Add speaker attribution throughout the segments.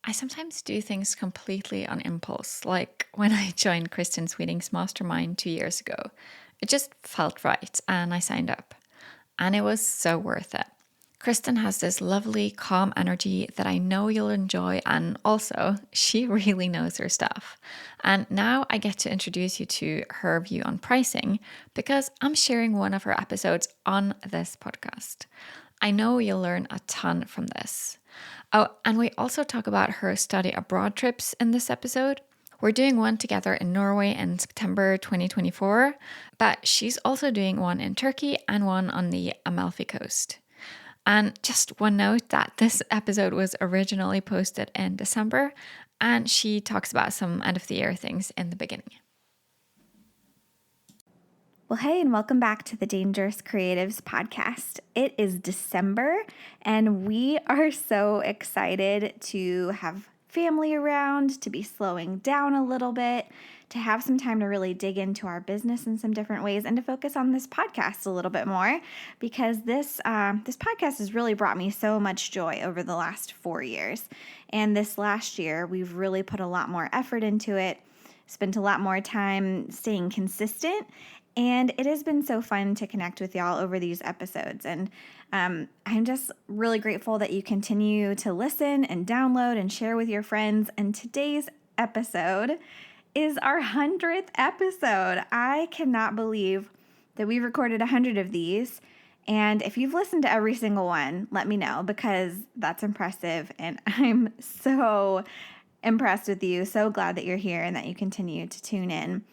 Speaker 1: I sometimes do things completely on impulse, like when I joined Kristin Sweeting's mastermind 2 years ago. It just felt right, and I signed up. And it was so worth it. Kristen has this lovely, calm energy that I know you'll enjoy, and also, she really knows her stuff. And now I get to introduce you to her view on pricing because I'm sharing one of her episodes on this podcast. I know you'll learn a ton from this. Oh, and we also talk about her study abroad trips in this episode. We're doing one together in Norway in September 2024, but she's also doing one in Turkey and one on the Amalfi Coast. And just one note that this episode was originally posted in December, and she talks about some end of the year things in the beginning.
Speaker 2: Well, hey, and welcome back to the Dangerous Creatives podcast. It is December, and we are so excited to have family around, to be slowing down a little bit, to have some time to really dig into our business in some different ways, and to focus on this podcast a little bit more, because this podcast has really brought me so much joy over the last 4 years. And this last year, we've really put a lot more effort into it, spent a lot more time staying consistent. And it has been so fun to connect with y'all over these episodes. And I'm just really grateful that you continue to listen and download and share with your friends. And today's episode is our 100th episode. I cannot believe that we recorded 100 of these. And if you've listened to every single one, let me know, because that's impressive. And I'm so impressed with you. So glad that you're here and that you continue to tune in.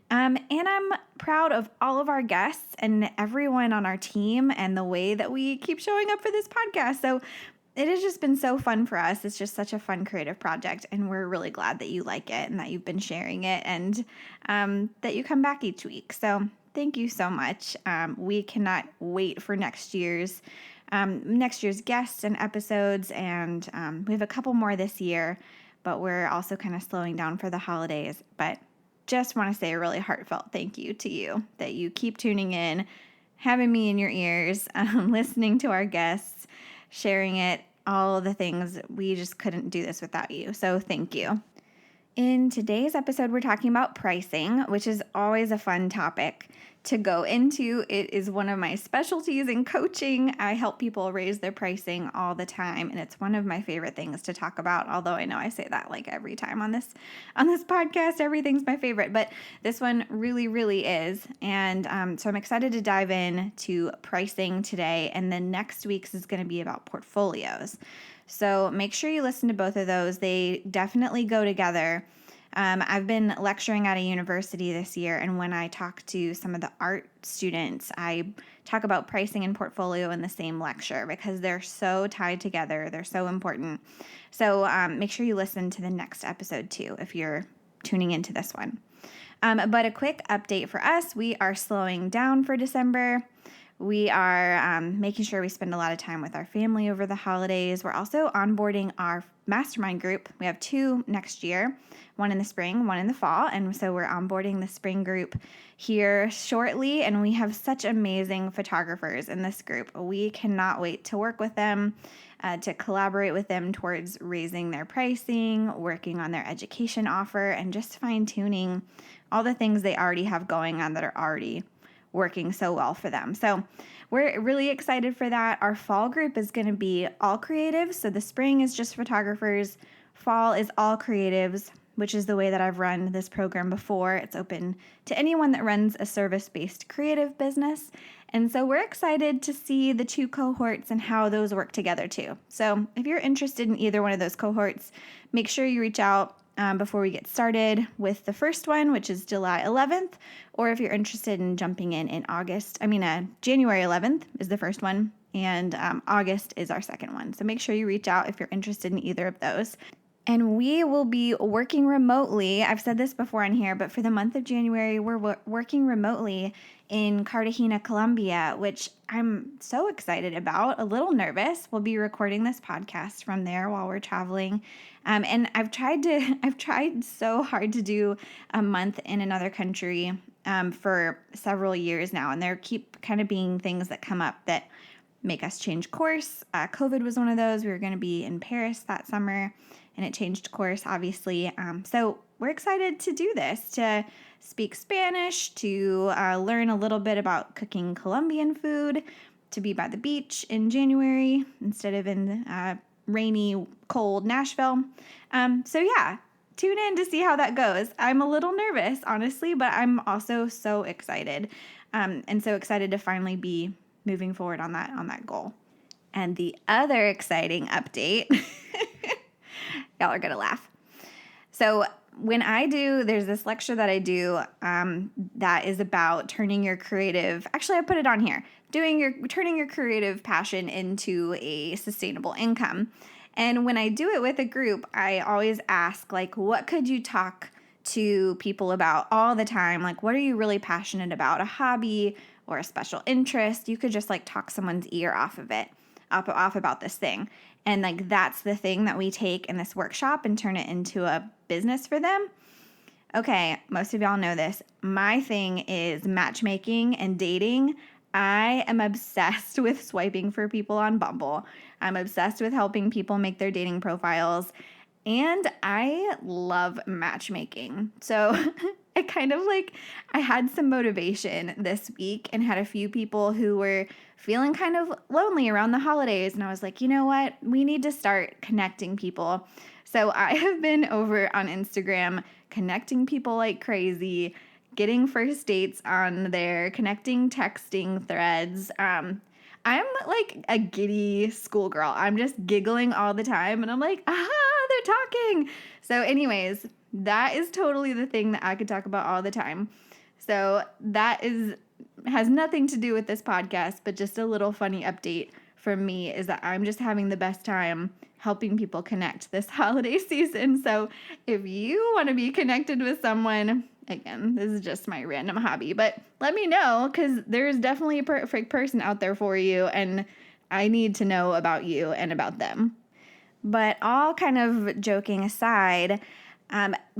Speaker 2: And I'm proud of all of our guests and everyone on our team and the way that we keep showing up for this podcast. So it has just been so fun for us. It's just such a fun creative project, and we're really glad that you like it and that you've been sharing it, and that you come back each week. So thank you so much. We cannot wait for next year's guests and episodes, and we have a couple more this year, but we're also kind of slowing down for the holidays. But just want to say a really heartfelt thank you to you that you keep tuning in, having me in your ears, listening to our guests, sharing it, all the things. We just couldn't do this without you. So thank you. In today's episode, we're talking about pricing, which is always a fun topic to go into. It is one of my specialties in coaching. I help people raise their pricing all the time, and it's one of my favorite things to talk about. Although I know I say that like every time on this podcast, everything's my favorite, but this one really, really is. And so I'm excited to dive in to pricing today, and then next week's is going to be about portfolios. So make sure you listen to both of those. They definitely go together. I've been lecturing at a university this year, and when I talk to some of the art students, I talk about pricing and portfolio in the same lecture because they're so tied together. They're so important. So make sure you listen to the next episode too if you're tuning into this one. But a quick update for us. We are slowing down for December. We are making sure we spend a lot of time with our family over the holidays. We're also onboarding our mastermind group. We have 2 next year, one in the spring, one in the fall. And so we're onboarding the spring group here shortly. And we have such amazing photographers in this group. We cannot wait to work with them, to collaborate with them towards raising their pricing, working on their education offer, and just fine-tuning all the things they already have going on that are already working so well for them. So we're really excited for that. Our fall group is going to be all creatives. So the spring is just photographers. Fall is all creatives, which is the way that I've run this program before. It's open to anyone that runs a service-based creative business. And so we're excited to see the 2 cohorts and how those work together too. So if you're interested in either one of those cohorts, make sure you reach out before we get started with the first one, which is July 11th, or if you're interested in jumping in January 11th is the first one, and August is our second one. So make sure you reach out if you're interested in either of those. And we will be working remotely. I've said this before on here, but for the month of January, we're working remotely in Cartagena, Colombia, which I'm so excited about, a little nervous. We'll be recording this podcast from there while we're traveling. And I've tried so hard to do a month in another country for several years now. And there keep kind of being things that come up that make us change course. COVID was one of those. We were going to be in Paris that summer, and it changed course, obviously. So we're excited to do this, to speak Spanish, to learn a little bit about cooking Colombian food, to be by the beach in January instead of in rainy, cold Nashville. So yeah, tune in to see how that goes. I'm a little nervous, honestly, but I'm also so excited, and so excited to finally be moving forward on that goal. And the other exciting update, y'all are gonna laugh. So there's this lecture that I do that is about turning your creative, actually I put it on here, turning your creative passion into a sustainable income. And when I do it with a group, I always ask, like, what could you talk to people about all the time? Like, what are you really passionate about? A hobby or a special interest? You could just like talk someone's ear off about this thing. And like, that's the thing that we take in this workshop and turn it into a business for them. Okay, most of y'all know this. My thing is matchmaking and dating. I am obsessed with swiping for people on Bumble. I'm obsessed with helping people make their dating profiles. And I love matchmaking. So I had some motivation this week and had a few people who were feeling kind of lonely around the holidays. And I was like, you know what? We need to start connecting people. So I have been over on Instagram connecting people like crazy, getting first dates on there, connecting texting threads. I'm like a giddy schoolgirl. I'm just giggling all the time. And I'm like, aha, they're talking. So anyways, that is totally the thing that I could talk about all the time. So has nothing to do with this podcast, but just a little funny update from me is that I'm just having the best time helping people connect this holiday season. So if you want to be connected with someone, again, this is just my random hobby, but let me know, because there's definitely a perfect person out there for you, and I need to know about you and about them. But all kind of joking aside,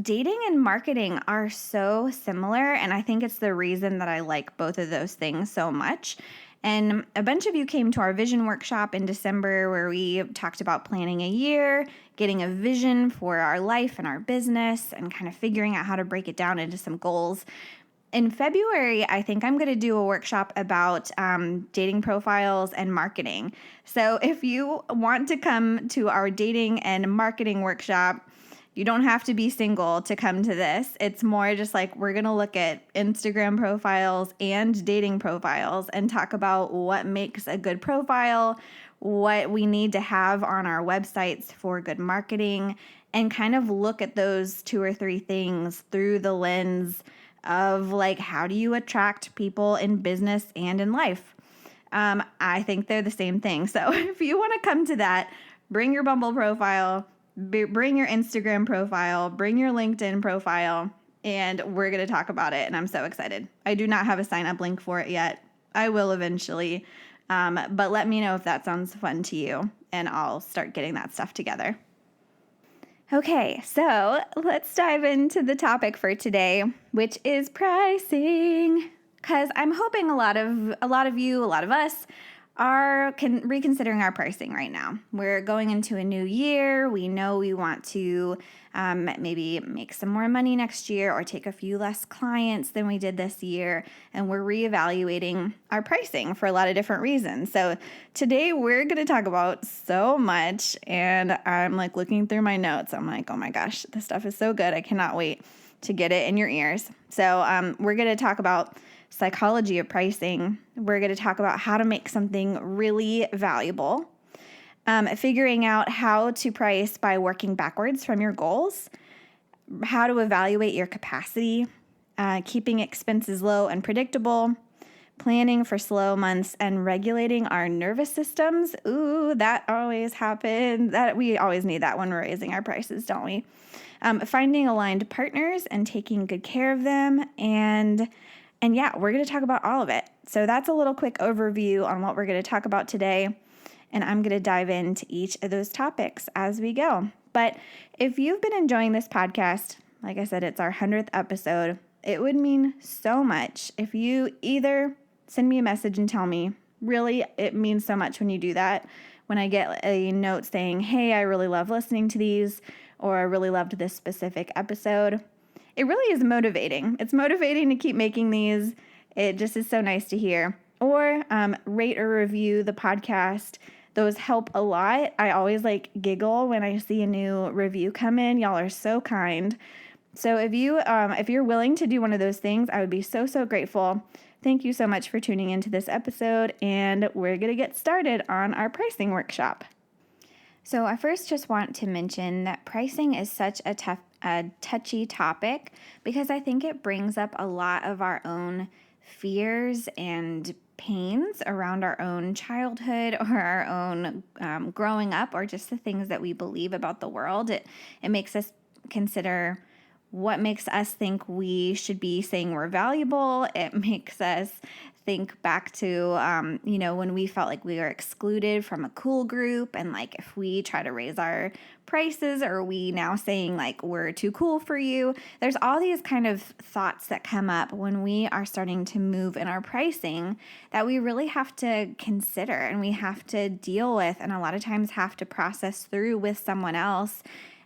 Speaker 2: dating and marketing are so similar, and I think it's the reason that I like both of those things so much. And a bunch of you came to our vision workshop in December where we talked about planning a year, getting a vision for our life and our business, and kind of figuring out how to break it down into some goals. In February, I think I'm going to do a workshop about dating profiles and marketing. So if you want to come to our dating and marketing workshop, you don't have to be single to come to this. It's more just like we're going to look at Instagram profiles and dating profiles and talk about what makes a good profile, what we need to have on our websites for good marketing, and kind of look at those 2 or 3 things through the lens of like, how do you attract people in business and in life? I think they're the same thing. So if you want to come to that, bring your Bumble profile, bring your Instagram profile, bring your LinkedIn profile, and we're going to talk about it. And I'm so excited. I do not have a sign up link for it yet. I will eventually. But let me know if that sounds fun to you, and I'll start getting that stuff together. Okay, so let's dive into the topic for today, which is pricing. Because I'm hoping a lot of us are reconsidering our pricing right now. We're going into a new year. We know we want to maybe make some more money next year or take a few less clients than we did this year. And we're reevaluating our pricing for a lot of different reasons. So today we're going to talk about so much. And I'm like looking through my notes. I'm like, oh my gosh, this stuff is so good. I cannot wait to get it in your ears. So we're going to talk about psychology of pricing. We're going to talk about how to make something really valuable, figuring out how to price by working backwards from your goals, how to evaluate your capacity, keeping expenses low and predictable, planning for slow months, and regulating our nervous systems. Ooh, that always happens. That we always need that when we're raising our prices, don't we? Finding aligned partners and taking good care of them, and yeah, we're going to talk about all of it. So that's a little quick overview on what we're going to talk about today. And I'm going to dive into each of those topics as we go. But if you've been enjoying this podcast, like I said, it's our 100th episode. It would mean so much if you either send me a message and tell me, Really, it means so much when you do that. When I get a note saying, hey, I really love listening to these, or I really loved this specific episode, it really is motivating. It's motivating to keep making these. It just is so nice to hear. Or rate or review the podcast. Those help a lot. I always giggle when I see a new review come in. Y'all are so kind. So if you're willing to do one of those things, I would be so, so grateful. Thank you so much for tuning into this episode, and we're going to get started on our pricing workshop. So I first just want to mention that pricing is such a touchy topic because I think it brings up a lot of our own fears and pains around our own childhood or our own growing up, or just the things that we believe about the world. It makes us consider what makes us think we should be saying we're valuable. It makes us think back to, when we felt like we were excluded from a cool group, and if we try to raise our prices, are we now saying we're too cool for you? There's all these kind of thoughts that come up when we are starting to move in our pricing that we really have to consider and we have to deal with, and a lot of times have to process through with someone else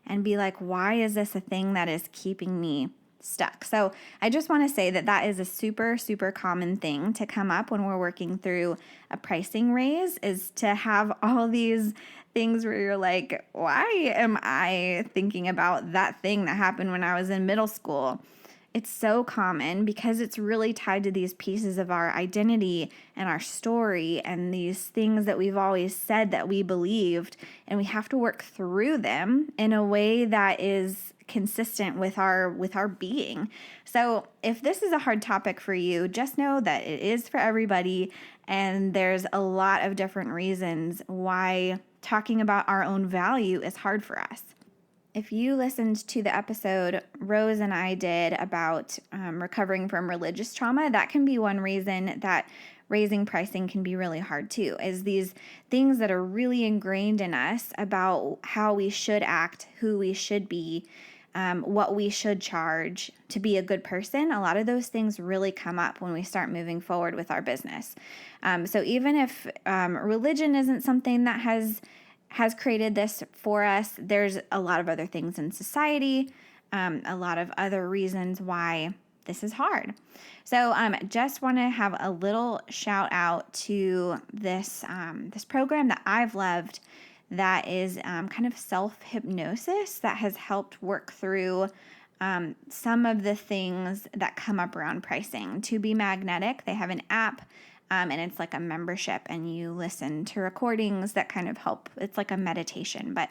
Speaker 2: and be like, why is this a thing that is keeping me stuck? So I just want to say that is a super, super common thing to come up when we're working through a pricing raise, is to have all these things where you're like, why am I thinking about that thing that happened when I was in middle school? It's so common because it's really tied to these pieces of our identity and our story and these things that we've always said that we believed, and we have to work through them in a way that is consistent with our being. So if this is a hard topic for you, just know that it is for everybody, and there's a lot of different reasons why talking about our own value is hard for us. If you listened to the episode Rose and I did about recovering from religious trauma, that can be one reason that raising pricing can be really hard too, is these things that are really ingrained in us about how we should act, who we should be, what we should charge to be a good person. A lot of those things really come up when we start moving forward with our business. So even if religion isn't something that has created this for us, there's a lot of other things in society, a lot of other reasons why this is hard. So just want to have a little shout out to this program that I've loved, that is kind of self-hypnosis, that has helped work through some of the things that come up around pricing. To Be Magnetic, they have an app, and it's like a membership, and you listen to recordings that kind of help. It's like a meditation, but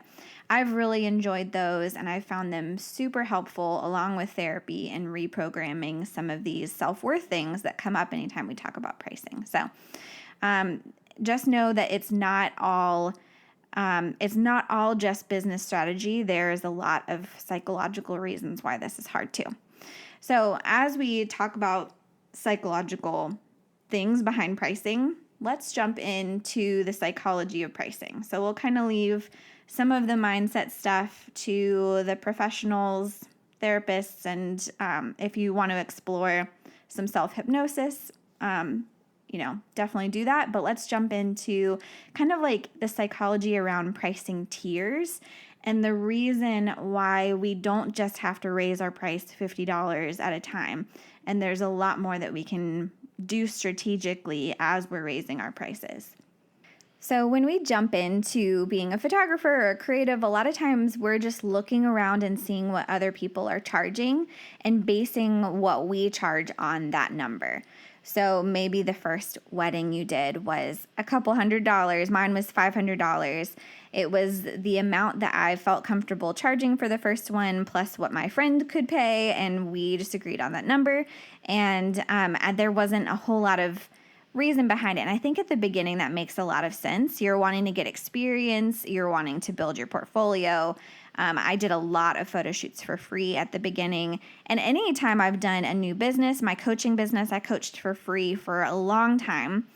Speaker 2: I've really enjoyed those, and I've found them super helpful, along with therapy and reprogramming some of these self-worth things that come up anytime we talk about pricing. So just know that it's not all just business strategy. There's a lot of psychological reasons why this is hard too. So as we talk about psychological things behind pricing, let's jump into the psychology of pricing. So we'll kind of leave some of the mindset stuff to the professionals, therapists, and if you want to explore some self-hypnosis, definitely do that. But let's jump into kind of the psychology around pricing tiers, and the reason why we don't just have to raise our price $50 at a time. And there's a lot more that we can do strategically as we're raising our prices. So when we jump into being a photographer or a creative, a lot of times we're just looking around and seeing what other people are charging and basing what we charge on that number. So maybe the first wedding you did was a couple $100. Mine was $500. It was the amount that I felt comfortable charging for the first one, plus what my friend could pay, and we just agreed on that number. And there wasn't a whole lot of reason behind it. And I think at the beginning that makes a lot of sense. You're wanting to get experience. You're wanting to build your portfolio. I did a lot of photo shoots for free at the beginning. And anytime I've done a new business, my coaching business, I coached for free for a long time,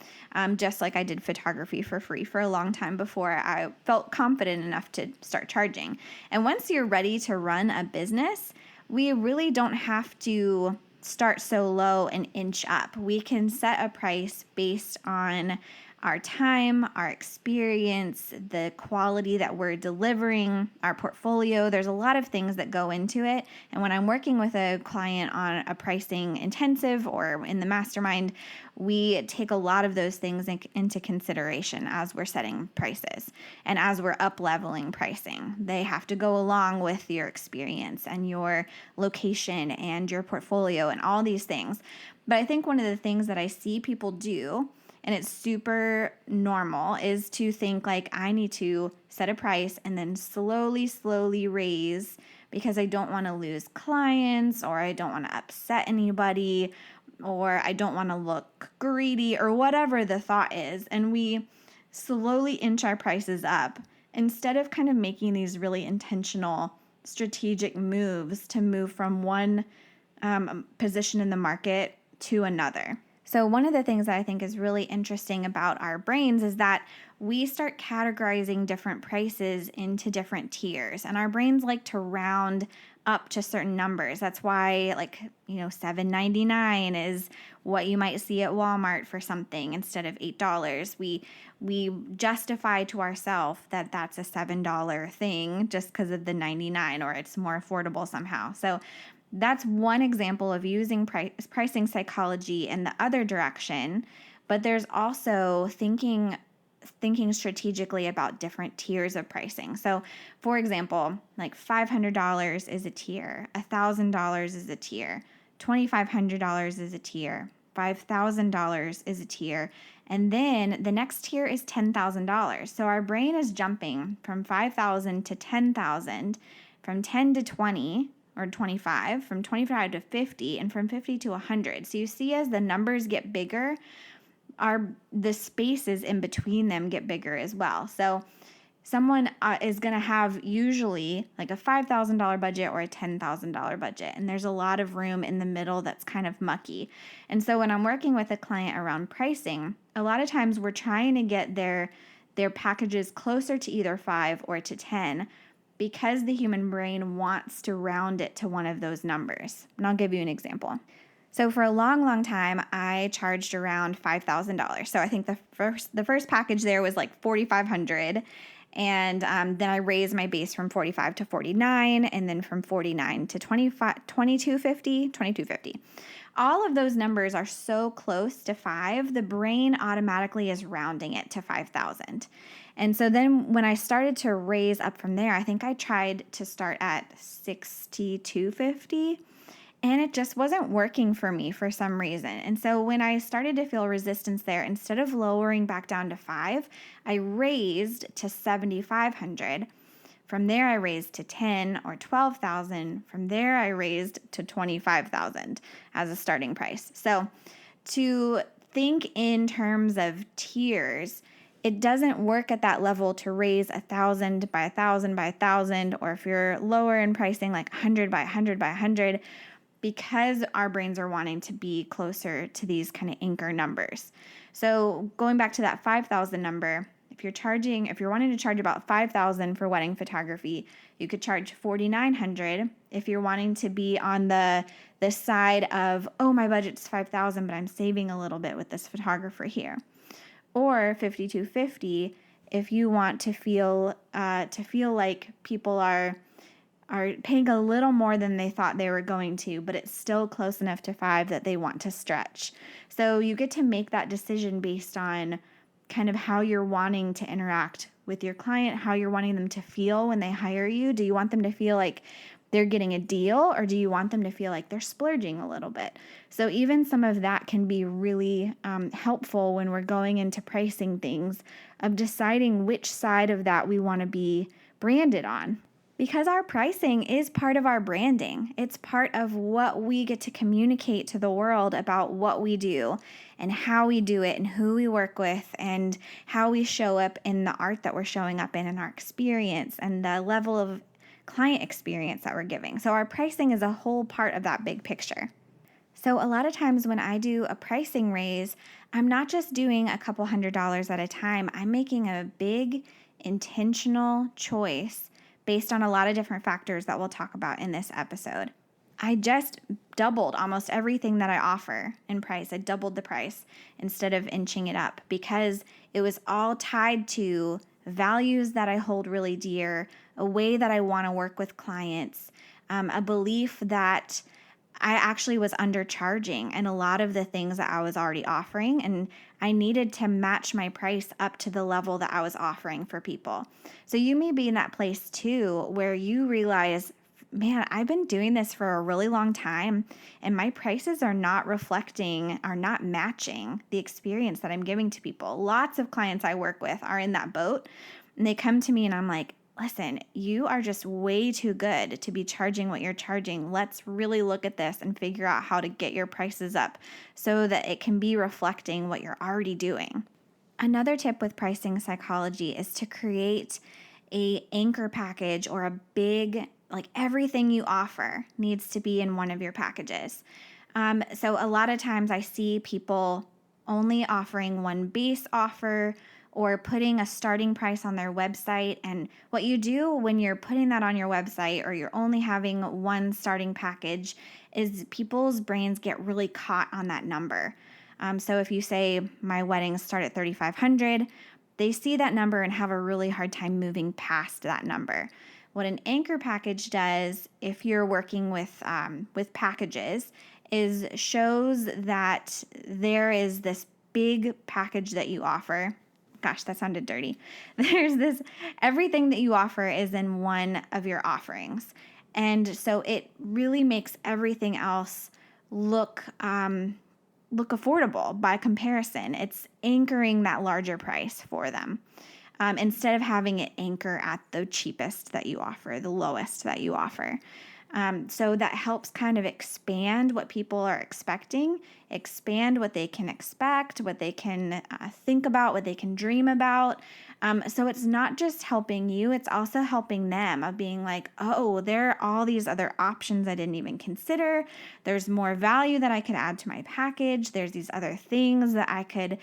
Speaker 2: just like I did photography for free for a long time before I felt confident enough to start charging. And once you're ready to run a business, we really don't have to start so low and inch up. We can set a price based on our time, our experience, the quality that we're delivering, our portfolio. There's a lot of things that go into it. And when I'm working with a client on a pricing intensive or in the mastermind, we take a lot of those things into consideration as we're setting prices and as we're up-leveling pricing. They have to go along with your experience and your location and your portfolio and all these things. But I think one of the things that I see people do, and it's super normal, is to think like, I need to set a price and then slowly raise because I don't want to lose clients, or I don't want to upset anybody, or I don't want to look greedy, or whatever the thought is. And we slowly inch our prices up instead of kind of making these really intentional strategic moves to move from one position in the market to another. So one of the things that I think is really interesting about our brains is that we start categorizing different prices into different tiers, and our brains like to round up to certain numbers. That's why, like, $7.99 is what you might see at Walmart for something instead of $8. We justify to ourselves that that's a $7 thing just because of the 99, or it's more affordable somehow. So that's one example of using pricing psychology in the other direction, but there's also thinking strategically about different tiers of pricing. So, for example, like $500 is a tier, $1,000 is a tier, $2,500 is a tier, $5,000 is a tier, and then the next tier is $10,000. So our brain is jumping from 5,000 to 10,000, from 10 to 20, or 25, from 25 to 50, and from 50 to 100. So you see, as the numbers get bigger, the spaces in between them get bigger as well. So someone is going to have usually like a $5,000 budget or a $10,000 budget, and there's a lot of room in the middle that's kind of mucky. And so when I'm working with a client around pricing, a lot of times we're trying to get their packages closer to either 5 or to 10, because the human brain wants to round it to one of those numbers. And I'll give you an example. So for a long time, I charged around $5,000. So I think the first package there was like $4,500. And then I raised my base from 45 to 49, and then from 49 to 2250. All of those numbers are so close to 5, the brain automatically is rounding it to 5,000. And so then when I started to raise up from there, I think I tried to start at 6,250, and it just wasn't working for me for some reason. And so when I started to feel resistance there, instead of lowering back down to 5, I raised to 7,500. From there, I raised to 10 or 12,000. From there, I raised to 25,000 as a starting price. So to think in terms of tiers, it doesn't work at that level to raise 1,000 by 1,000 by 1,000, or if you're lower in pricing, like 100 by 100 by 100, because our brains are wanting to be closer to these kind of anchor numbers. So going back to that 5,000 number, if you're wanting to charge about 5,000 for wedding photography, you could charge 4,900 if you're wanting to be on the side of, oh, my budget's 5,000, but I'm saving a little bit with this photographer here. Or 5,250 if you want to feel like people are paying a little more than they thought they were going to, but it's still close enough to 5 that they want to stretch. So you get to make that decision based on kind of how you're wanting to interact with your client, how you're wanting them to feel when they hire you. Do you want them to feel like they're getting a deal, or do you want them to feel like they're splurging a little bit? So even some of that can be really helpful when we're going into pricing things, of deciding which side of that we want to be branded on. Because our pricing is part of our branding. It's part of what we get to communicate to the world about what we do and how we do it and who we work with and how we show up in the art that we're showing up in our experience and the level of client experience that we're giving. So our pricing is a whole part of that big picture. So a lot of times when I do a pricing raise, I'm not just doing a couple $100s at a time. I'm making a big intentional choice based on a lot of different factors that we'll talk about in this episode. I just doubled almost everything that I offer in price. I doubled the price instead of inching it up because it was all tied to values that I hold really dear, a way that I want to work with clients, a belief that I actually was undercharging and a lot of the things that I was already offering, and I needed to match my price up to the level that I was offering for people. So you may be in that place too where you realize, man, I've been doing this for a really long time and my prices are not matching the experience that I'm giving to people. Lots of clients I work with are in that boat and they come to me and I'm like, listen, you are just way too good to be charging what you're charging. Let's really look at this and figure out how to get your prices up so that it can be reflecting what you're already doing. Another tip with pricing psychology is to create a anchor package or a big, like everything you offer needs to be in one of your packages. So a lot of times I see people only offering one base offer or putting a starting price on their website. And what you do when you're putting that on your website or you're only having one starting package is people's brains get really caught on that number. So if you say my weddings start at $3,500, they see that number and have a really hard time moving past that number. What an anchor package does, if you're working with packages, is shows that there is this big package that you offer. Gosh, that sounded dirty. There's this, everything that you offer is in one of your offerings. And so it really makes everything else look affordable by comparison. It's anchoring that larger price for them. Instead of having it anchor at the cheapest that you offer, the lowest that you offer. So that helps kind of expand what people are expecting, expand what they can expect, what they can think about, what they can dream about. So it's not just helping you, it's also helping them of being like, oh, there are all these other options I didn't even consider. There's more value that I could add to my package. There's these other things that I could,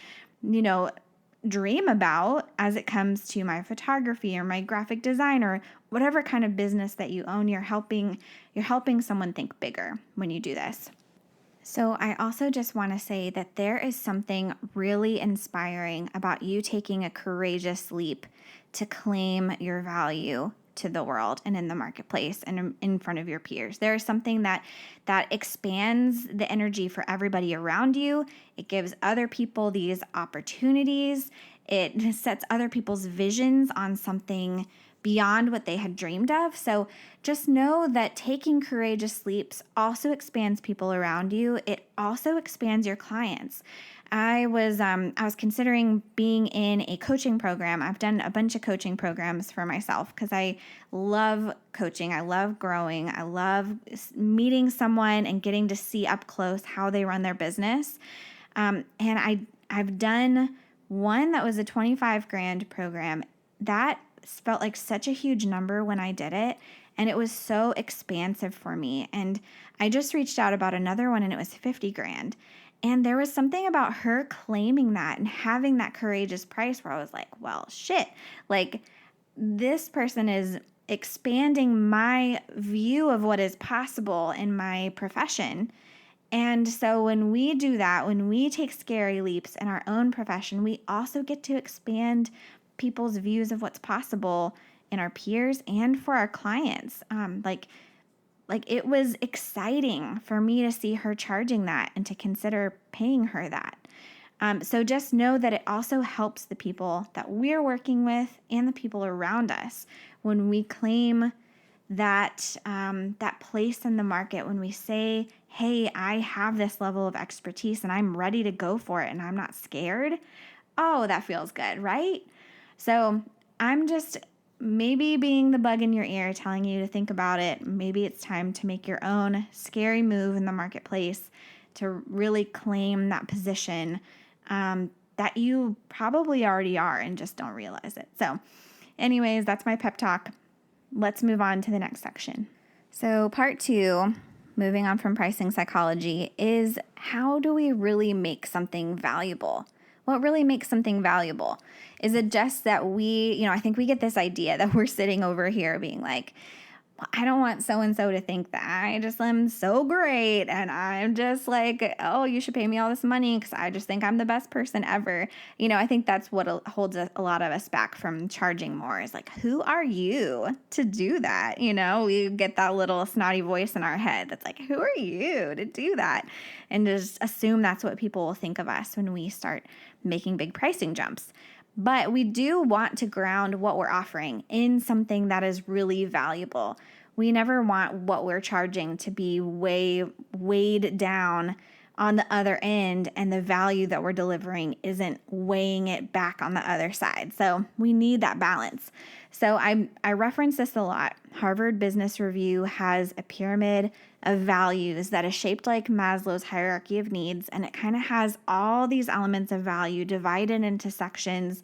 Speaker 2: dream about as it comes to my photography or my graphic design or whatever kind of business that you own. You're helping someone think bigger when you do this. So I also just want to say that there is something really inspiring about you taking a courageous leap to claim your value to the world and in the marketplace and in front of your peers. There is something that expands the energy for everybody around you. It gives other people these opportunities. It sets other people's visions on something beyond what they had dreamed of. So just know that taking courageous leaps also expands people around you. It also expands your clients. I was considering being in a coaching program. I've done a bunch of coaching programs for myself because I love coaching. I love growing. I love meeting someone and getting to see up close how they run their business. And I've done one that was a $25,000 program. That felt like such a huge number when I did it. And it was so expansive for me. And I just reached out about another one and it was $50,000. And there was something about her claiming that and having that courageous price where I was like, well, shit, like this person is expanding my view of what is possible in my profession. And so when we do that, when we take scary leaps in our own profession, we also get to expand people's views of what's possible in our peers and for our clients. Like it was exciting for me to see her charging that and to consider paying her that. So just know that it also helps the people that we're working with and the people around us when we claim that place in the market, when we say, hey, I have this level of expertise and I'm ready to go for it and I'm not scared. Oh, that feels good, right? So I'm just maybe being the bug in your ear telling you to think about it. Maybe it's time to make your own scary move in the marketplace to really claim that position that you probably already are and just don't realize it. So anyways, that's my pep talk. Let's move on to the next section. So part 2, moving on from pricing psychology, is how do we really make something valuable? What really makes something valuable? Is it just that I think we get this idea that we're sitting over here being like, I don't want so-and-so to think that I just am so great and I'm just like, oh, you should pay me all this money because I just think I'm the best person ever. I think that's what holds a lot of us back from charging more is like, who are you to do that? We get that little snotty voice in our head that's like, who are you to do that? And just assume that's what people will think of us when we start making big pricing jumps. But we do want to ground what we're offering in something that is really valuable. We never want what we're charging to be weighed down on the other end, and the value that we're delivering isn't weighing it back on the other side. So we need that balance. So I reference this a lot. Harvard Business Review has a pyramid of values that is shaped like Maslow's hierarchy of needs, and it kind of has all these elements of value divided into sections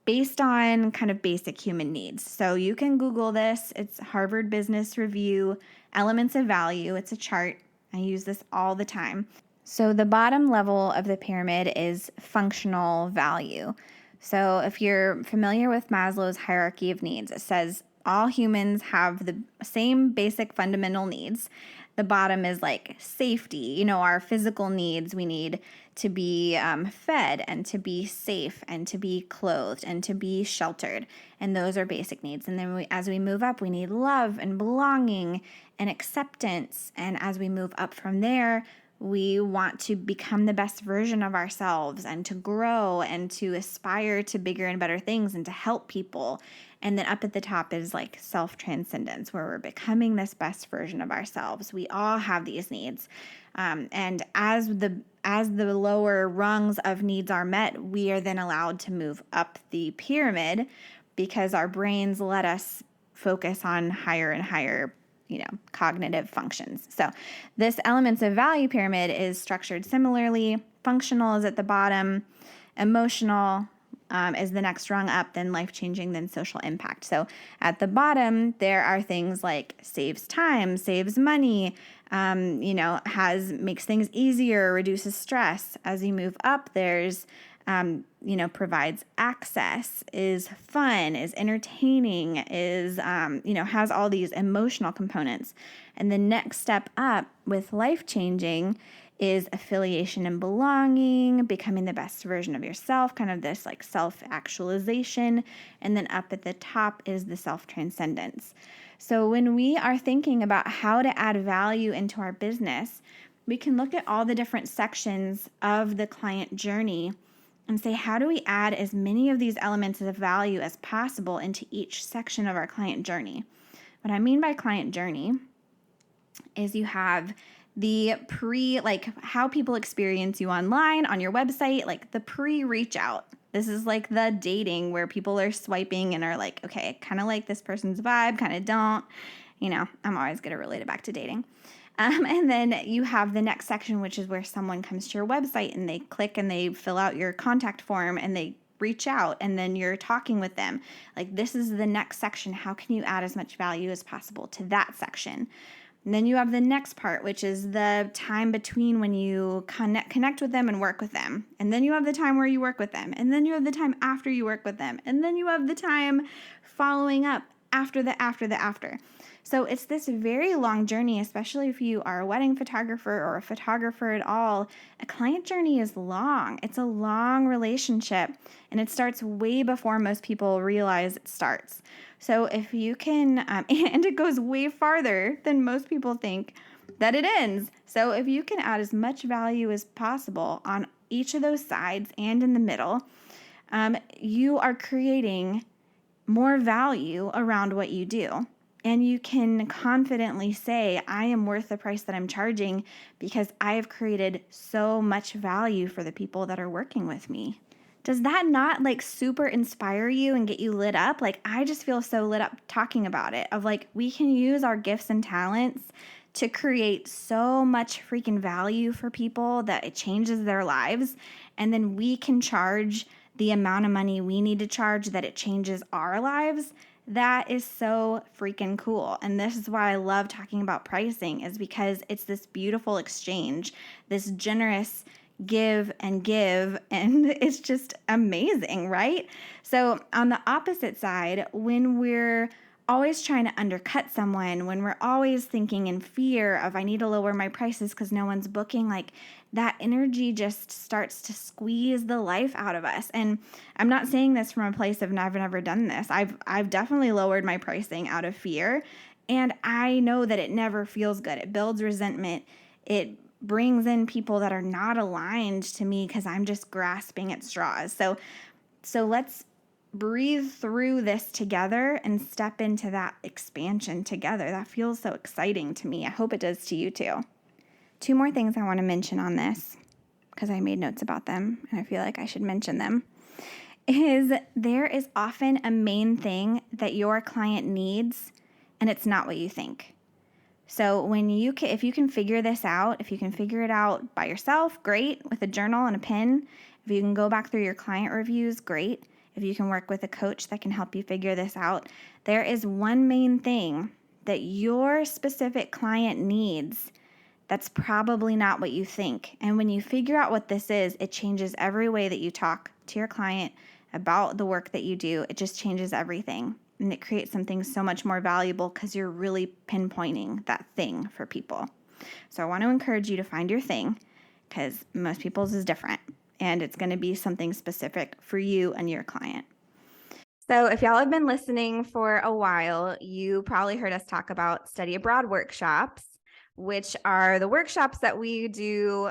Speaker 2: based on kind of basic human needs. So you can Google this. It's Harvard Business Review, Elements of Value. It's a chart. I use this all the time. So the bottom level of the pyramid is functional value. So if you're familiar with Maslow's hierarchy of needs, it says all humans have the same basic fundamental needs. The bottom is like safety, our physical needs. We need to be fed and to be safe and to be clothed and to be sheltered. And those are basic needs. And then as we move up, we need love and belonging and acceptance. And as we move up from there, we want to become the best version of ourselves and to grow and to aspire to bigger and better things and to help people. And then up at the top is like self-transcendence, where we're becoming this best version of ourselves. We all have these needs. And as the lower rungs of needs are met, we are then allowed to move up the pyramid because our brains let us focus on higher and higher cognitive functions. So this elements of value pyramid is structured similarly. Functional is at the bottom. Emotional is the next rung up, then life-changing, then social impact. So at the bottom, there are things like saves time, saves money, makes things easier, reduces stress. As you move up, there's provides access, is fun, is entertaining, is, has all these emotional components. And the next step up with life-changing is affiliation and belonging, becoming the best version of yourself, kind of this like self-actualization. And then up at the top is the self-transcendence. So when we are thinking about how to add value into our business, we can look at all the different sections of the client journey and say, how do we add as many of these elements of value as possible into each section of our client journey? What I mean by client journey is you have the how people experience you online, on your website, like the pre-reach out. This is like the dating where people are swiping and are like, okay, kind of like this person's vibe, kind of don't. I'm always going to relate it back to dating. And then you have the next section, which is where someone comes to your website and they click and they fill out your contact form and they reach out and then you're talking with them. Like this is the next section. How can you add as much value as possible to that section? And then you have the next part, which is the time between when you connect with them and work with them. And then you have the time where you work with them. And then you have the time after you work with them. And then you have the time following up after. So it's this very long journey, especially if you are a wedding photographer or a photographer at all. A client journey is long. It's a long relationship, and it starts way before most people realize it starts. So if you can, and it goes way farther than most people think that it ends. So if you can add as much value as possible on each of those sides and in the middle, you are creating more value around what you do. And you can confidently say, I am worth the price that I'm charging because I have created so much value for the people that are working with me. Does that not super inspire you and get you lit up? I just feel so lit up talking about it, of we can use our gifts and talents to create so much freaking value for people that it changes their lives. And then we can charge the amount of money we need to charge that it changes our lives. That is so freaking cool. And this is why I love talking about pricing, is because it's this beautiful exchange, this generous give, and it's just amazing, right? So on the opposite side, when we're always trying to undercut someone, when we're always thinking in fear of, I need to lower my prices because no one's booking, like that energy just starts to squeeze the life out of us. And I'm not saying this from a place of I've never done this. I've definitely lowered my pricing out of fear. And I know that it never feels good. It builds resentment. It brings in people that are not aligned to me because I'm just grasping at straws. So let's breathe through this together and step into that expansion together. That feels so exciting to me. I hope it does to you too. Two more things I want to mention on this, because I made notes about them and I feel like I should mention them, is there is often a main thing that your client needs and it's not what you think. So if you can figure this out, if you can figure it out by yourself, great, with a journal and a pen. If you can go back through your client reviews, great. If you can work with a coach that can help you figure this out, there is one main thing that your specific client needs that's probably not what you think. And when you figure out what this is, it changes every way that you talk to your client about the work that you do. It just changes everything. And it creates something so much more valuable because you're really pinpointing that thing for people. So I want to encourage you to find your thing, because most people's is different. And it's going to be something specific for you and your client. So if y'all have been listening for a while, you probably heard us talk about study abroad workshops, which are the workshops that we do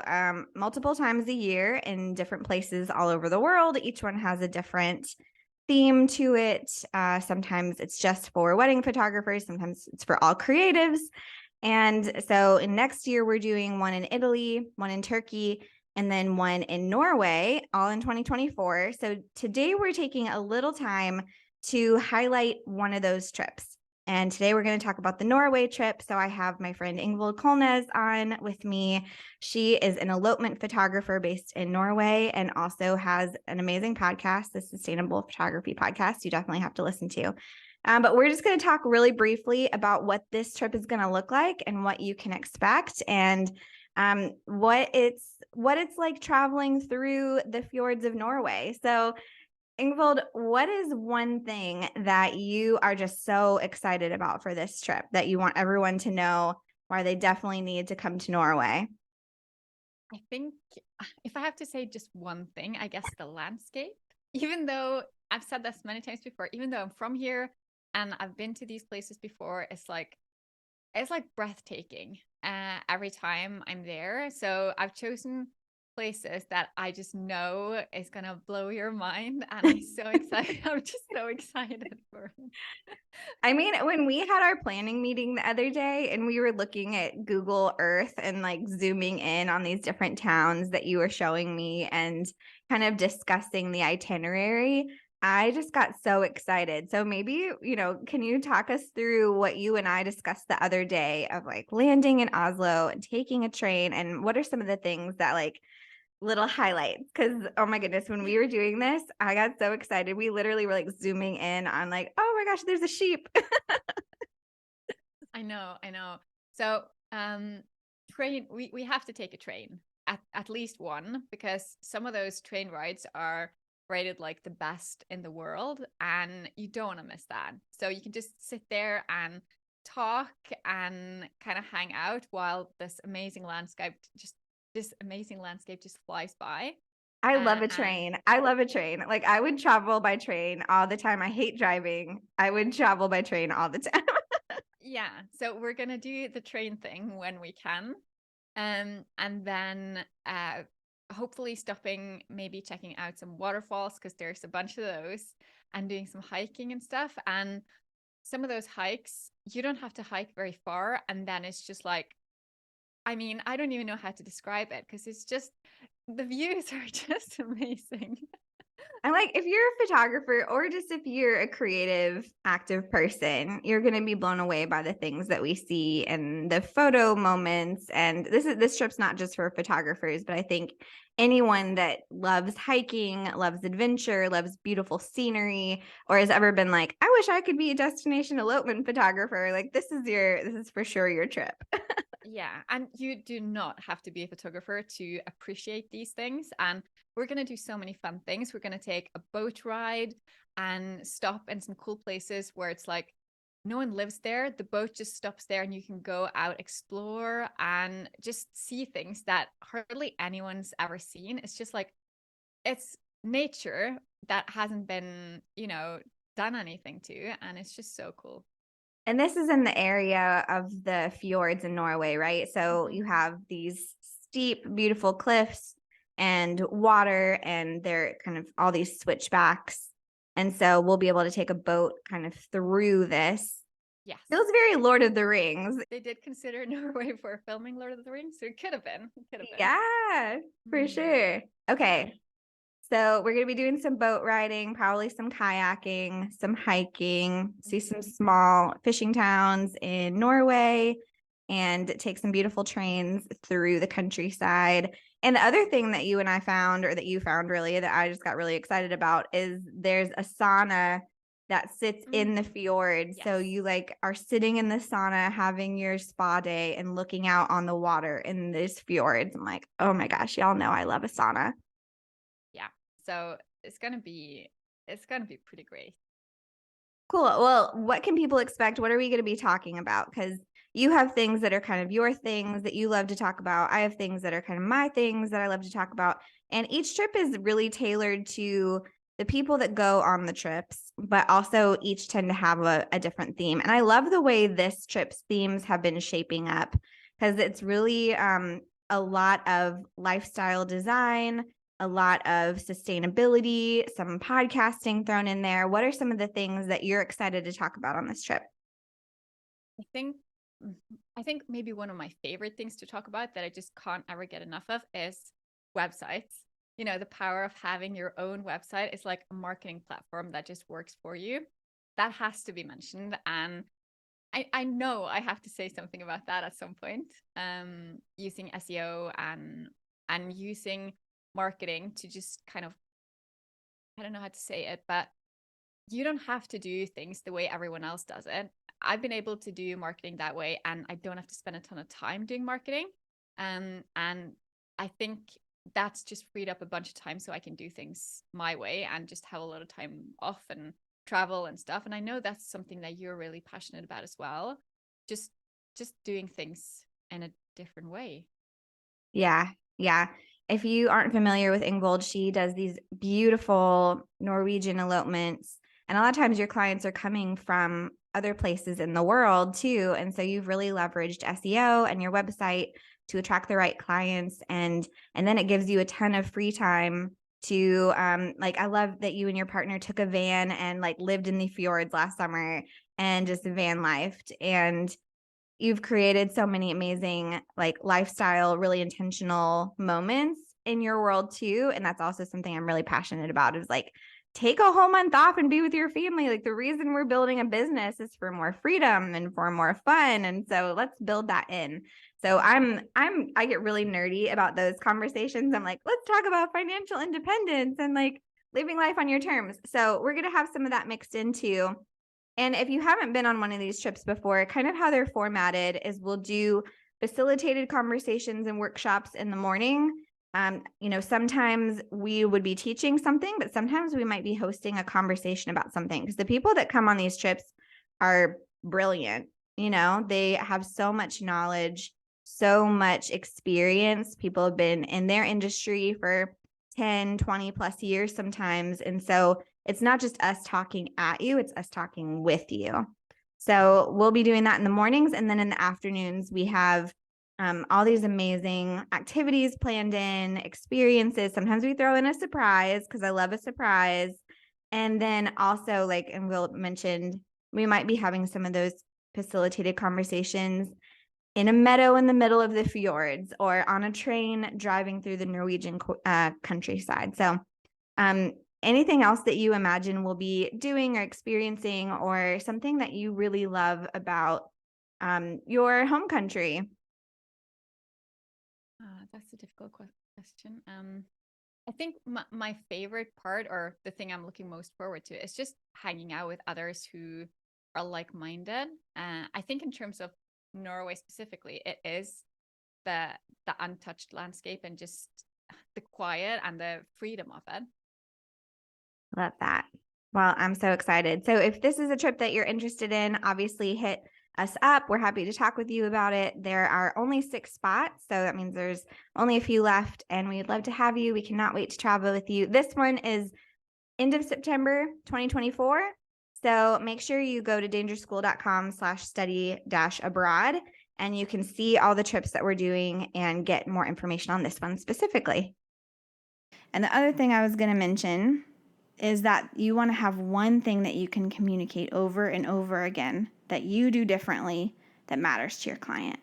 Speaker 2: multiple times a year in different places all over the world. Each one has a different theme to it. Sometimes it's just for wedding photographers. Sometimes it's for all creatives. And so next year, we're doing one in Italy, one in Turkey, and then one in Norway, all in 2024. So today we're taking a little time to highlight one of those trips. And today we're going to talk about the Norway trip. So I have my friend Ingvild Kolnes on with me. She is an elopement photographer based in Norway and also has an amazing podcast, the Sustainable Photography Podcast. You definitely have to listen to. But we're just going to talk really briefly about what this trip is going to look like and what you can expect, and what it's like traveling through the fjords of Norway. So Ingvild, what is one thing that you are just so excited about for this trip that you want everyone to know why they definitely need to come to Norway?
Speaker 1: I think if I have to say just one thing, I guess the landscape. Even though I've said this many times before, even though I'm from here and I've been to these places before, it's like breathtaking every time I'm there. So I've chosen places that I just know is gonna blow your mind, and I'm so excited. I'm just so excited for it.
Speaker 2: I mean, when we had our planning meeting the other day and we were looking at Google Earth and like zooming in on these different towns that you were showing me and kind of discussing the itinerary, I just got so excited. So maybe, can you talk us through what you and I discussed the other day of like landing in Oslo and taking a train, and what are some of the things that like little highlights? Because oh my goodness, when we were doing this, I got so excited. We literally were like zooming in on like, oh my gosh, there's a sheep.
Speaker 1: I know, I know. So train, we have to take a train, at least one, because some of those train rides are rated like the best in the world, and you don't want to miss that. So you can just sit there and talk and kind of hang out while this amazing landscape just flies by.
Speaker 2: I love a
Speaker 1: And
Speaker 2: train. I love a train. Like I would travel by train all the time. I hate driving. I would travel by train all the time.
Speaker 1: yeah, so we're gonna do the train thing when we can. And then hopefully stopping, maybe checking out some waterfalls, because there's a bunch of those, and doing some hiking and stuff. And some of those hikes, you don't have to hike very far, and then it's just like, I mean, I don't even know how to describe it, because it's just the views are just amazing.
Speaker 2: And like if you're a photographer or just if you're a creative, active person, you're going to be blown away by the things that we see and the photo moments. And this trip's not just for photographers, but I think anyone that loves hiking, loves adventure, loves beautiful scenery, or has ever been like, I wish I could be a destination elopement photographer, like this is for sure your trip.
Speaker 1: Yeah, and you do not have to be a photographer to appreciate these things. And we're going to do so many fun things. We're going to take a boat ride and stop in some cool places where it's like no one lives there. The boat just stops there and you can go out, explore, and just see things that hardly anyone's ever seen. It's just like, it's nature that hasn't been, done anything to. And it's just so cool.
Speaker 2: And this is in the area of the fjords in Norway, right? So
Speaker 1: Mhm.
Speaker 2: you have these steep, beautiful cliffs and water, and they're kind of all these switchbacks. And so we'll be able to take a boat kind of through this.
Speaker 1: Yes.
Speaker 2: Feels very Lord of the Rings.
Speaker 1: They did consider Norway for filming Lord of the Rings, so it could have been. It could have been.
Speaker 2: Yeah, for
Speaker 1: Hmm.
Speaker 2: sure. Okay. So we're going to be doing some boat riding, probably some kayaking, some hiking, see some small fishing towns in Norway, and take some beautiful trains through the countryside. And the other thing that you and I found, or that you found really, that I just got really excited about is there's a sauna that sits in the fjord.
Speaker 1: Yes.
Speaker 2: So you like are sitting in the sauna, having your spa day and looking out on the water in this fjords. I'm like, oh my gosh, y'all know I love a sauna.
Speaker 1: Yeah. So it's gonna be pretty great.
Speaker 2: Cool. Well, what can people expect? What are we going to be talking about? Because you have things that are kind of your things that you love to talk about. I have things that are kind of my things that I love to talk about. And each trip is really tailored to the people that go on the trips, but also each tend to have a different theme. And I love the way this trip's themes have been shaping up because it's really a lot of lifestyle design, a lot of sustainability, some podcasting thrown in there. What are some of the things that you're excited to talk about on this trip?
Speaker 1: I think I think maybe one of my favorite things to talk about that I just can't ever get enough of is websites. The power of having your own website is like a marketing platform that just works for you. That has to be mentioned. And I know I have to say something about that at some point. Using SEO and using marketing to just kind of, I don't know how to say it, but you don't have to do things the way everyone else does it. I've been able to do marketing that way, and I don't have to spend a ton of time doing marketing. And I think that's just freed up a bunch of time so I can do things my way and just have a lot of time off and travel and stuff. And I know that's something that you're really passionate about as well. Just just doing things in a different way.
Speaker 2: Yeah, yeah. If you aren't familiar with Ingvild, she does these beautiful Norwegian elopements. And a lot of times your clients are coming from other places in the world too. And so you've really leveraged SEO and your website to attract the right clients. And then it gives you a ton of free time to like I love that you and your partner took a van and like lived in the fjords last summer and just van lifed. And you've created so many amazing like lifestyle, really intentional moments in your world too. And that's also something I'm really passionate about is like take a whole month off and be with your family. Like the reason we're building a business is for more freedom and for more fun. And so let's build that in. So I get really nerdy about those conversations. I'm like, let's talk about financial independence and like living life on your terms. So we're going to have some of that mixed into. And if you haven't been on one of these trips before, kind of how they're formatted is we'll do facilitated conversations and workshops in the morning. Sometimes we would be teaching something, but sometimes we might be hosting a conversation about something because the people that come on these trips are brilliant. They have so much knowledge, so much experience. People have been in their industry for 10, 20 plus years sometimes. And so it's not just us talking at you, it's us talking with you. So we'll be doing that in the mornings. And then in the afternoons, we have all these amazing activities planned in, experiences. Sometimes we throw in a surprise because I love a surprise. And then also, like, and Will mentioned, we might be having some of those facilitated conversations in a meadow in the middle of the fjords or on a train driving through the Norwegian countryside. So anything else that you imagine we'll be doing or experiencing or something that you really love about your home country?
Speaker 1: That's a difficult question. I think my favorite part, or the thing I'm looking most forward to, is just hanging out with others who are like-minded. I think in terms of Norway specifically, it is the the untouched landscape and just the quiet and the freedom of it.
Speaker 2: Love that. Well, I'm so excited. So if this is a trip that you're interested in, obviously hit us up. We're happy to talk with you about it. There are only 6 spots, so that means there's only a few left, and we'd love to have you. We cannot wait to travel with you. This one is end of September 2024. So make sure you go to dangerschool.com/study-abroad, and you can see all the trips that we're doing and get more information on this one specifically. And the other thing I was going to mention is that you want to have one thing that you can communicate over and over again that you do differently that matters to your client.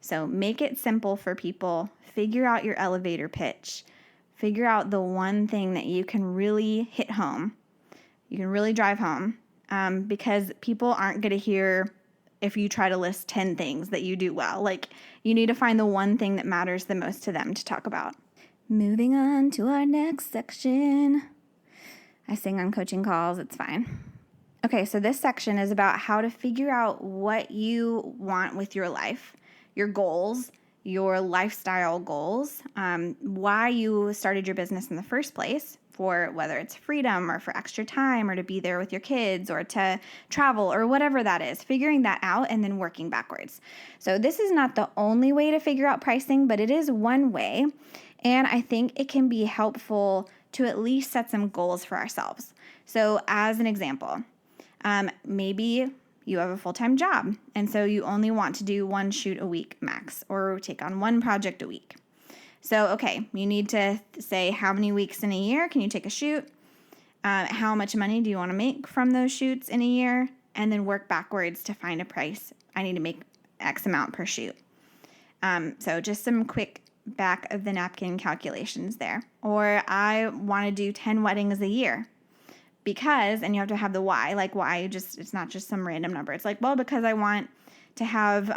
Speaker 2: So make it simple for people. Figure out your elevator pitch. Figure out the one thing that you can really hit home. You can really drive home, because people aren't going to hear if you try to list 10 things that you do well. Like, you need to find the one thing that matters the most to them to talk about. Moving on to our next section. I sing on coaching calls, it's fine. Okay, so this section is about how to figure out what you want with your life, your goals, your lifestyle goals, why you started your business in the first place, for whether it's freedom or for extra time or to be there with your kids or to travel or whatever that is, figuring that out and then working backwards. So this is not the only way to figure out pricing, but it is one way. And I think it can be helpful to at least set some goals for ourselves. So as an example, maybe you have a full-time job, and so you only want to do 1 shoot a week max, or take on 1 project a week. So, okay, you need to say how many weeks in a year can you take a shoot, how much money do you want to make from those shoots in a year, and then work backwards to find a price. I need to make X amount per shoot. So just some quick back of the napkin calculations there. Or I want to do 10 weddings a year. Because, and you have to have the why, like why, it's not just some random number. It's like, well, because I want to have,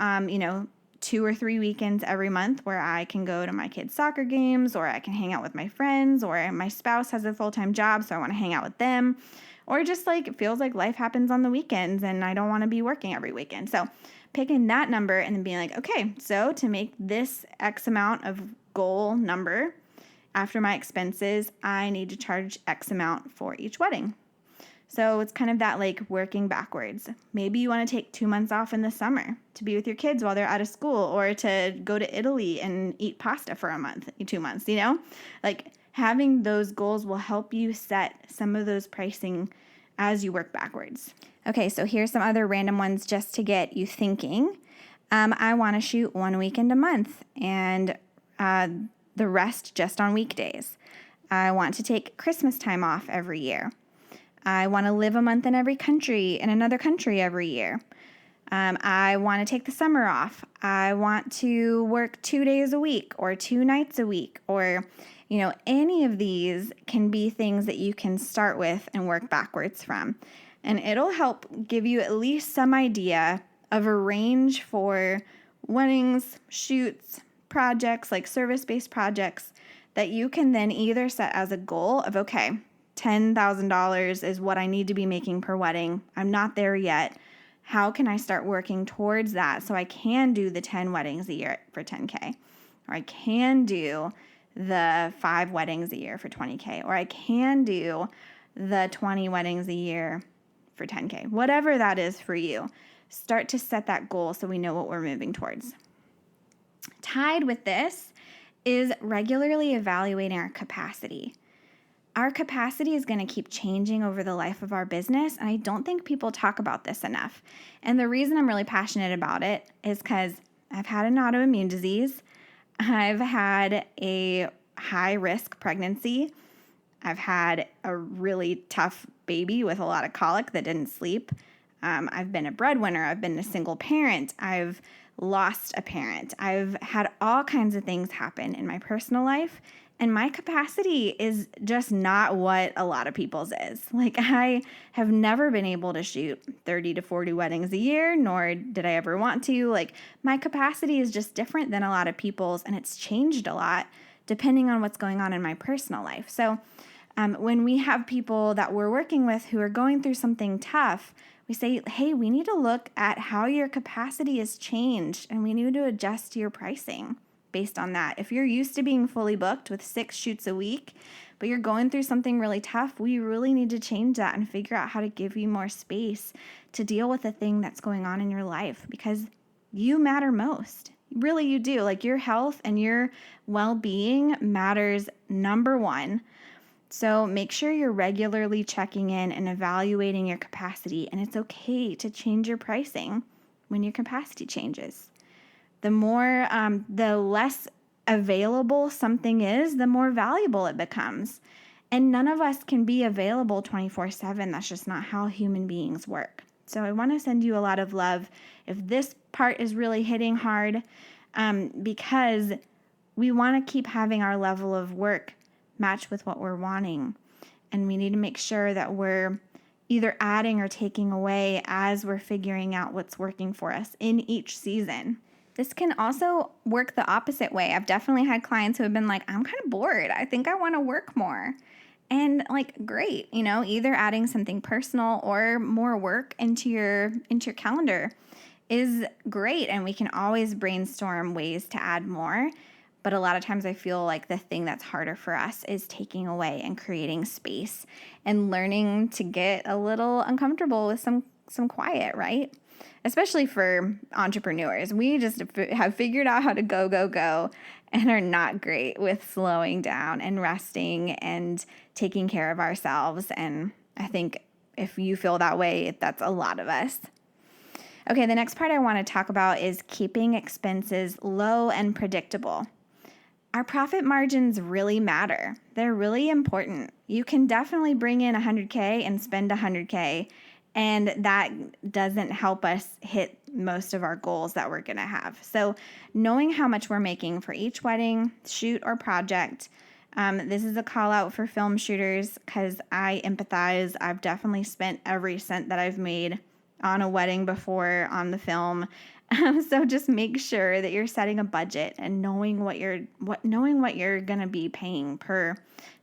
Speaker 2: 2 or 3 weekends every month where I can go to my kids' soccer games, or I can hang out with my friends, or my spouse has a full-time job, so I want to hang out with them. Or just like, it feels like life happens on the weekends and I don't want to be working every weekend. So picking that number and then being like, okay, so to make this X amount of goal number, after my expenses, I need to charge X amount for each wedding. So it's kind of that like working backwards. Maybe you want to take 2 months off in the summer to be with your kids while they're out of school, or to go to Italy and eat pasta for a month, 2 months, Like, having those goals will help you set some of those pricing as you work backwards. Okay, so here's some other random ones just to get you thinking. I want to shoot 1 weekend a month, and the rest just on weekdays. I want to take Christmas time off every year. I want to live a month in another country every year. I want to take the summer off. I want to work 2 days a week or 2 nights a week, or, any of these can be things that you can start with and work backwards from. And it'll help give you at least some idea of a range for weddings, shoots, projects, like service-based projects, that you can then either set as a goal of, okay, $10,000 is what I need to be making per wedding. I'm not there yet. How can I start working towards that so I can do the 10 weddings a year for $10K? Or I can do the 5 weddings a year for $20K. Or I can do the 20 weddings a year for $10K. Whatever that is for you, start to set that goal so we know what we're moving towards. Tied with this is regularly evaluating our capacity. Our capacity is going to keep changing over the life of our business, and I don't think people talk about this enough. And the reason I'm really passionate about it is because I've had an autoimmune disease. I've had a high-risk pregnancy. I've had a really tough baby with a lot of colic that didn't sleep. I've been a breadwinner. I've been a single parent. I've lost a parent. I've had all kinds of things happen in my personal life, and my capacity is just not what a lot of people's is. Like, I have never been able to shoot 30 to 40 weddings a year, nor did I ever want to. Like, my capacity is just different than a lot of people's, and it's changed a lot depending on what's going on in my personal life. So when we have people that we're working with who are going through something tough, we say, hey, we need to look at how your capacity has changed, and we need to adjust your pricing based on that. If you're used to being fully booked with 6 shoots a week, but you're going through something really tough, we really need to change that and figure out how to give you more space to deal with the thing that's going on in your life, because you matter most. Really, you do. Like, your health and your well-being matters number one. So make sure you're regularly checking in and evaluating your capacity, and it's okay to change your pricing when your capacity changes. The less available something is, the more valuable it becomes. And none of us can be available 24/7. That's just not how human beings work. So I want to send you a lot of love if this part is really hitting hard, because we want to keep having our level of work match with what we're wanting. And we need to make sure that we're either adding or taking away as we're figuring out what's working for us in each season. This can also work the opposite way. I've definitely had clients who have been like, I'm kind of bored. I think I want to work more. And like, great, either adding something personal or more work into your calendar is great. And we can always brainstorm ways to add more. But a lot of times I feel like the thing that's harder for us is taking away and creating space and learning to get a little uncomfortable with some quiet, right? Especially for entrepreneurs. We just have figured out how to go, and are not great with slowing down and resting and taking care of ourselves. And I think if you feel that way, that's a lot of us. Okay, the next part I want to talk about is keeping expenses low and predictable. Our profit margins really matter. They're really important. You can definitely bring in $100K and spend $100K, and that doesn't help us hit most of our goals that we're going to have. So knowing how much we're making for each wedding, shoot, or project, this is a call out for film shooters because I empathize. I've definitely spent every cent that I've made on a wedding before on the film. So just make sure that you're setting a budget and knowing what you're going to be paying per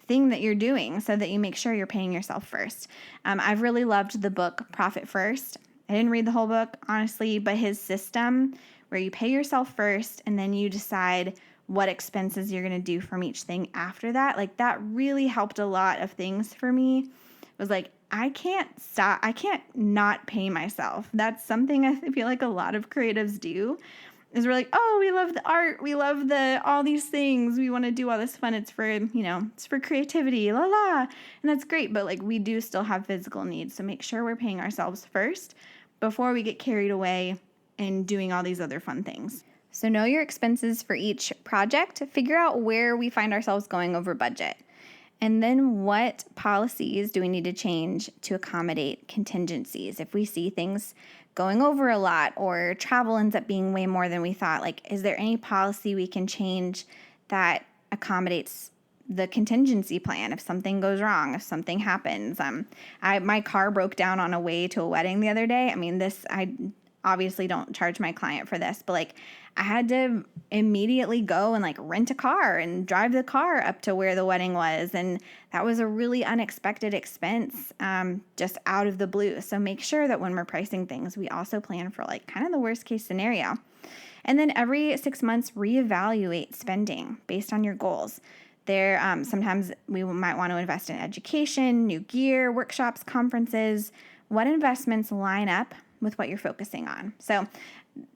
Speaker 2: thing that you're doing, so that you make sure you're paying yourself first. I've really loved the book Profit First. I didn't read the whole book, honestly, but his system where you pay yourself first and then you decide what expenses you're going to do from each thing after that, like that really helped a lot of things for me. It was like, I can't not pay myself. That's something I feel like a lot of creatives do, is we're like, oh, we love the art, we love all these things, we want to do all this fun, it's for, it's for creativity, la la, and that's great, but like we do still have physical needs, so make sure we're paying ourselves first before we get carried away and doing all these other fun things. So know your expenses for each project, figure out where we find ourselves going over budget. And then what policies do we need to change to accommodate contingencies? If we see things going over a lot or travel ends up being way more than we thought, like, is there any policy we can change that accommodates the contingency plan if something goes wrong, if something happens? My car broke down on a way to a wedding the other day. I mean, I obviously don't charge my client for this, but like I had to immediately go and like rent a car and drive the car up to where the wedding was. And that was a really unexpected expense, just out of the blue. So make sure that when we're pricing things, we also plan for like kind of the worst case scenario. And then every 6 months, reevaluate spending based on your goals. Sometimes we might want to invest in education, new gear, workshops, conferences. What investments line up with what you're focusing on? So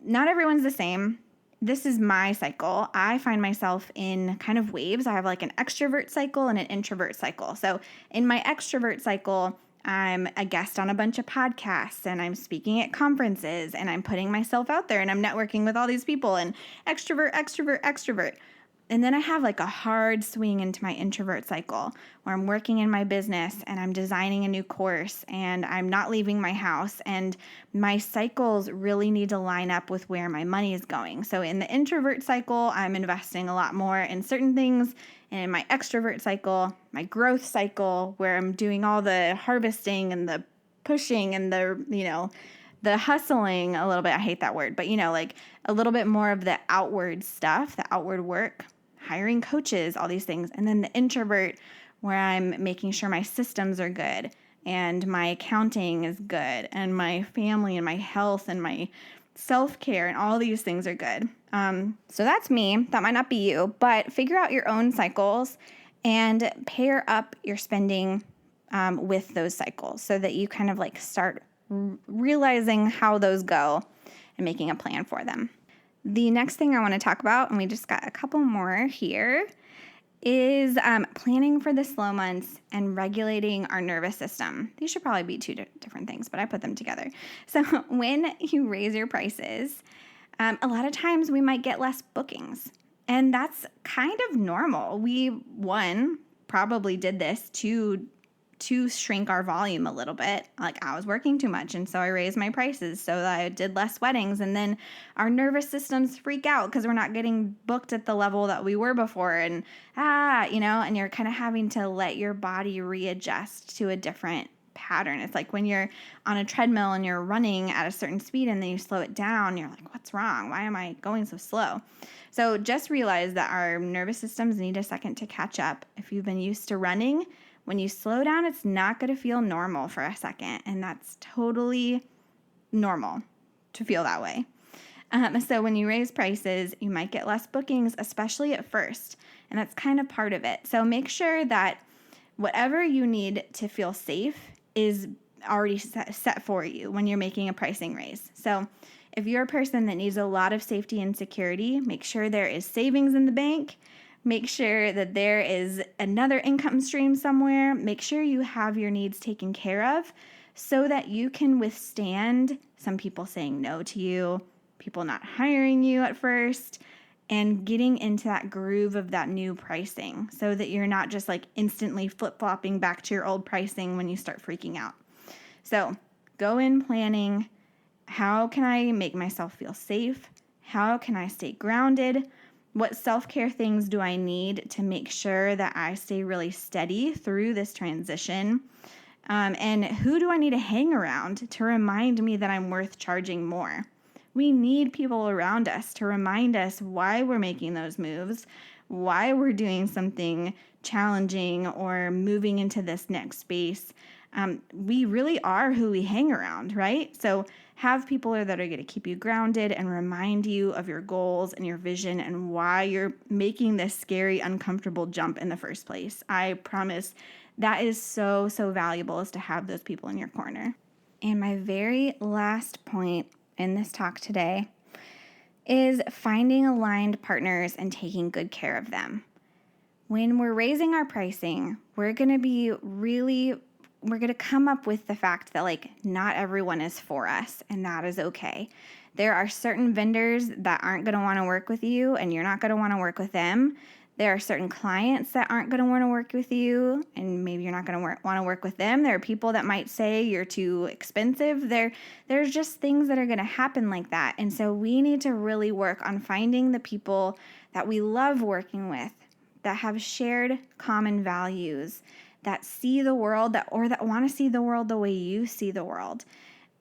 Speaker 2: not everyone's the same. This is my cycle. I find myself in kind of waves. I have like an extrovert cycle and an introvert cycle. So in my extrovert cycle, I'm a guest on a bunch of podcasts and I'm speaking at conferences and I'm putting myself out there and I'm networking with all these people and extrovert, extrovert, extrovert. And then I have like a hard swing into my introvert cycle where I'm working in my business and I'm designing a new course and I'm not leaving my house, and my cycles really need to line up with where my money is going. So in the introvert cycle, I'm investing a lot more in certain things. And in my extrovert cycle, my growth cycle, where I'm doing all the harvesting and the pushing and the hustling a little bit. I hate that word, but like a little bit more of the outward stuff, the outward work, hiring coaches, all these things. And then the introvert, where I'm making sure my systems are good and my accounting is good and my family and my health and my self-care and all these things are good. So that's me. That might not be you, but figure out your own cycles and pair up your spending with those cycles so that you kind of like start realizing how those go and making a plan for them. The next thing I want to talk about, and we just got a couple more here, is planning for the slow months and regulating our nervous system. These should probably be two different things, but I put them together. So when you raise your prices, a lot of times we might get less bookings, and that's kind of normal. We, probably did this to shrink our volume a little bit. Like, I was working too much, and so I raised my prices so that I did less weddings, and then our nervous systems freak out because we're not getting booked at the level that we were before, and and you're kind of having to let your body readjust to a different pattern. It's like when you're on a treadmill and you're running at a certain speed and then you slow it down, you're like, what's wrong? Why am I going so slow? So just realize that our nervous systems need a second to catch up. If you've been used to running, when you slow down, it's not going to feel normal for a second, and that's totally normal to feel that way. So when you raise prices, you might get less bookings, especially at first, and that's kind of part of it. So make sure that whatever you need to feel safe is already set for you when you're making a pricing raise. So if you're a person that needs a lot of safety and security, make sure there is savings in the bank. Make sure that there is another income stream somewhere. Make sure you have your needs taken care of so that you can withstand some people saying no to you, people not hiring you at first, and getting into that groove of that new pricing so that you're not just like instantly flip-flopping back to your old pricing when you start freaking out. So go in planning, how can I make myself feel safe? How can I stay grounded? What self-care things do I need to make sure that I stay really steady through this transition? And who do I need to hang around to remind me that I'm worth charging more? We need people around us to remind us why we're making those moves, why we're doing something challenging or moving into this next space. We really are who we hang around, right? So have people that are going to keep you grounded and remind you of your goals and your vision and why you're making this scary, uncomfortable jump in the first place. I promise that is so, so valuable, is to have those people in your corner. And my very last point in this talk today is finding aligned partners and taking good care of them. When we're raising our pricing, we're going to come up with the fact that like not everyone is for us, and that is okay. There are certain vendors that aren't going to want to work with you, and you're not going to want to work with them. There are certain clients that aren't going to want to work with you, and maybe you're not going to want to work with them. There are people that might say you're too expensive. There's just things that are going to happen like that. And so we need to really work on finding the people that we love working with, that have shared common values, that see the world that want to see the world the way you see the world,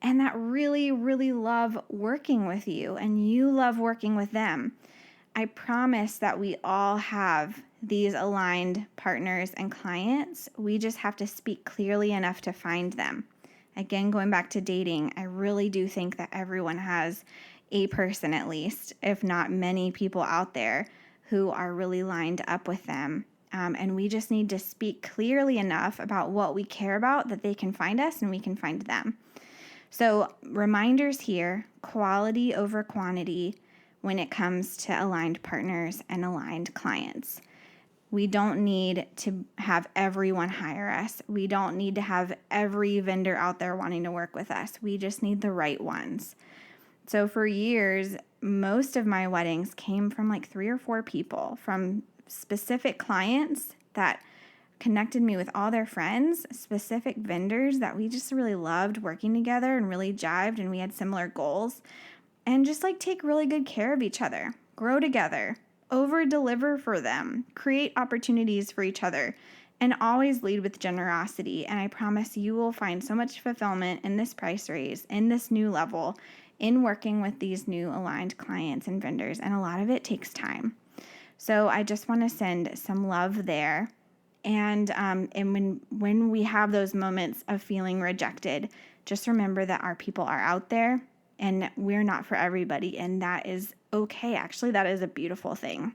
Speaker 2: and that really, really love working with you and you love working with them. I promise that we all have these aligned partners and clients. We just have to speak clearly enough to find them. Again, going back to dating, I really do think that everyone has a person, at least, if not many people out there, who are really lined up with them. And we just need to speak clearly enough about what we care about that they can find us and we can find them. So reminders here, quality over quantity when it comes to aligned partners and aligned clients. We don't need to have everyone hire us. We don't need to have every vendor out there wanting to work with us. We just need the right ones. So for years, most of my weddings came from like 3 or 4 people, from specific clients that connected me with all their friends, specific vendors that we just really loved working together and really jived, and we had similar goals. And just like take really good care of each other, grow together, over deliver for them, create opportunities for each other, and always lead with generosity. And I promise you will find so much fulfillment in this price raise, in this new level, in working with these new aligned clients and vendors. And a lot of it takes time. So I just want to send some love there. And when we have those moments of feeling rejected, just remember that our people are out there and we're not for everybody, and that is okay. Actually, that is a beautiful thing.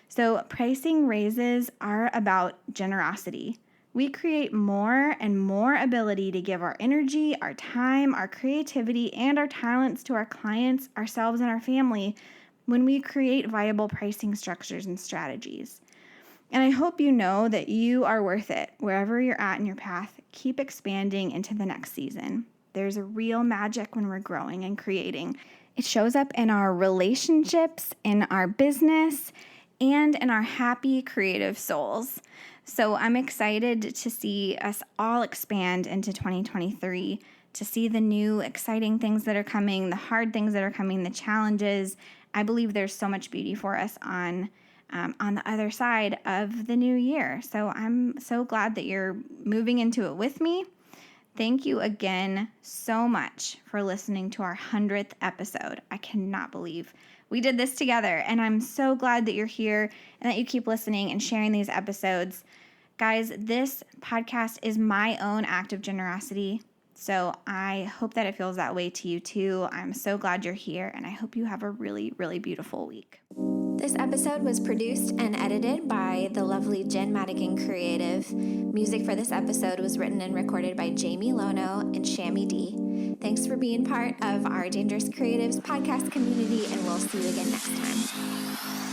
Speaker 2: So pricing raises are about generosity. We create more and more ability to give our energy, our time, our creativity, and our talents to our clients, ourselves, and our family when we create viable pricing structures and strategies. And I hope you know that you are worth it. Wherever you're at in your path, keep expanding into the next season. There's a real magic when we're growing and creating. It shows up in our relationships, in our business, and in our happy creative souls. So I'm excited to see us all expand into 2023, to see the new exciting things that are coming, the hard things that are coming, the challenges. I believe there's so much beauty for us on the other side of the new year. So I'm so glad that you're moving into it with me. Thank you again so much for listening to our 100th episode. I cannot believe we did this together, and I'm so glad that you're here and that you keep listening and sharing these episodes. Guys, this podcast is my own act of generosity, so I hope that it feels that way to you too. I'm so glad you're here, and I hope you have a really, really beautiful week.
Speaker 3: This episode was produced and edited by the lovely Jen Madigan Creative. Music for this episode was written and recorded by Jamie Lono and Shammy D. Thanks for being part of our Dangerous Creatives podcast community, and we'll see you again next time.